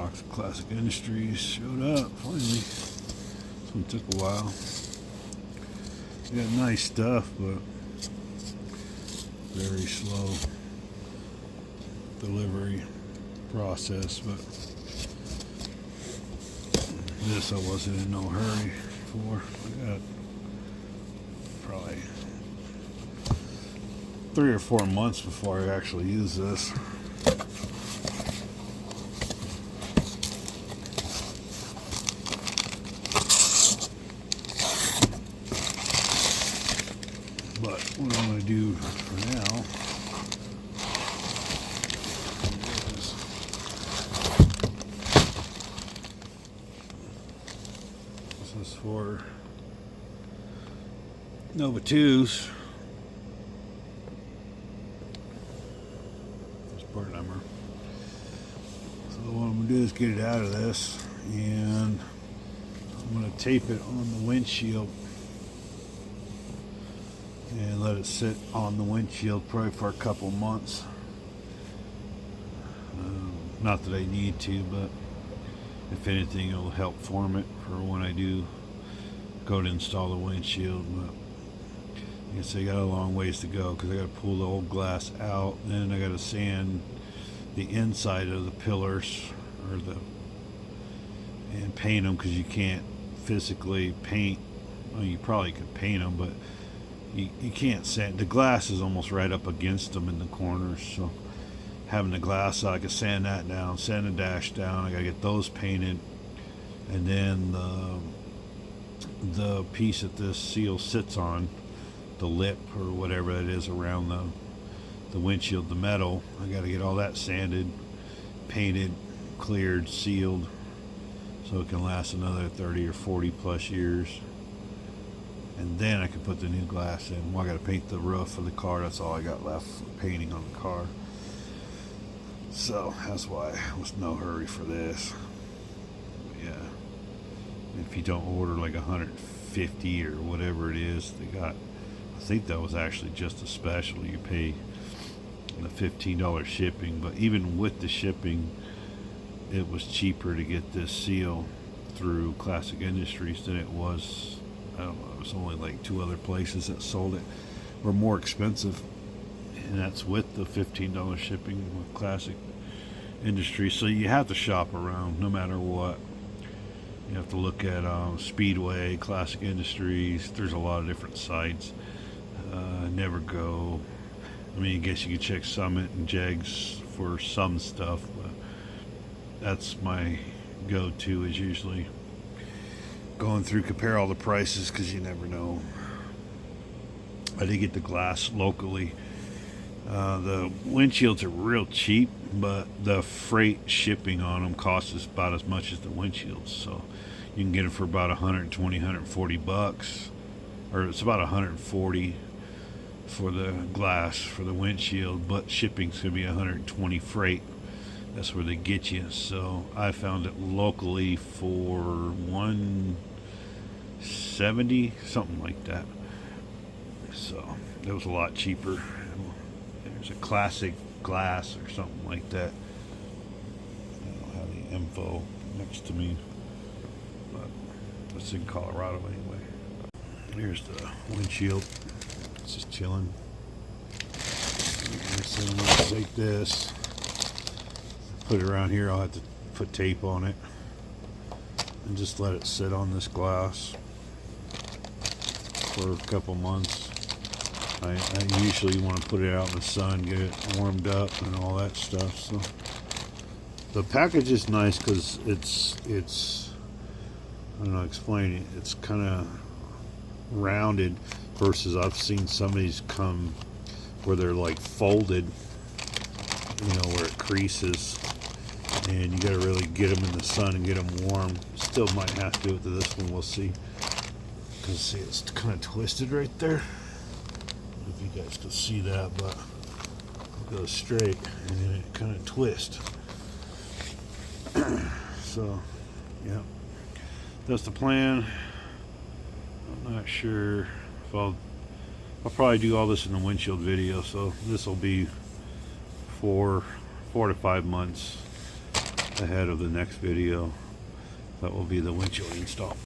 box of Classic Industries showed up finally. This one took a while. We got nice stuff, but very slow delivery process. But this I wasn't in no hurry for. I got probably 3 or 4 months before I actually use this. But what I'm going to do for now is this is for Nova 2s. This part number. So what I'm going to do is get it out of this, and I'm going to tape it on the windshield and let it sit on the windshield probably for a couple months. Not that I need to, but if anything, it'll help form it for when I do go to install the windshield. But I guess I got a long ways to go because I got to pull the old glass out, and then I got to sand the inside of the pillars and paint them, because you can't physically paint. Well, you probably could paint them, but you can't sand. The glass is almost right up against them in the corners, so having the glass out, I can sand that down, sand the dash down. I gotta get those painted, and then the piece that this seal sits on, the lip or whatever that is around the windshield, the metal, I gotta get all that sanded, painted, cleared, sealed, so it can last another 30 or 40 plus years. And then I can put the new glass in. Well, I got to paint the roof of the car. That's all I got left for painting on the car. So that's why I was no hurry for this. But yeah, if you don't order like 150 or whatever it is, they got. I think that was actually just a special. You pay the $15 shipping, but even with the shipping, it was cheaper to get this seal through Classic Industries than it was. I don't know, it was only like 2 other places that sold it, were more expensive, and that's with the $15 shipping with Classic Industries. So you have to shop around no matter what. You have to look at Speedway, Classic Industries. There's a lot of different sites. Never go. I mean, I guess you could check Summit and Jegs for some stuff, but that's my go-to, is usually going through, compare all the prices, because you never know. I did get the glass locally. The windshields are real cheap, but the freight shipping on them costs us about as much as the windshields. So you can get them for about 120, 140 bucks, or it's about 140 for the glass for the windshield, but shipping's gonna be 120 freight. That's where they get you. So I found it locally for $170, something like that. So it was a lot cheaper. There's a Classic glass or something like that. I don't have the info next to me, but it's in Colorado anyway. Here's the windshield. It's just chilling. Like this. Put it around here. I'll have to put tape on it and just let it sit on this glass for a couple months. I usually want to put it out in the sun, get it warmed up and all that stuff. So the package is nice because it's I don't know, explain it. It's kind of rounded versus I've seen some of these come where they're like folded, you know, where it creases, and you got to really get them in the sun and get them warm. Still might have to do it to this one, we'll see, because see, it's kind of twisted right there. If you guys can see that, but it goes straight and then it kind of twists. So yeah, that's the plan. I'm not sure if I'll probably do all this in the windshield video, so this will be 4 to 5 months ahead of the next video. That will be the windshield install.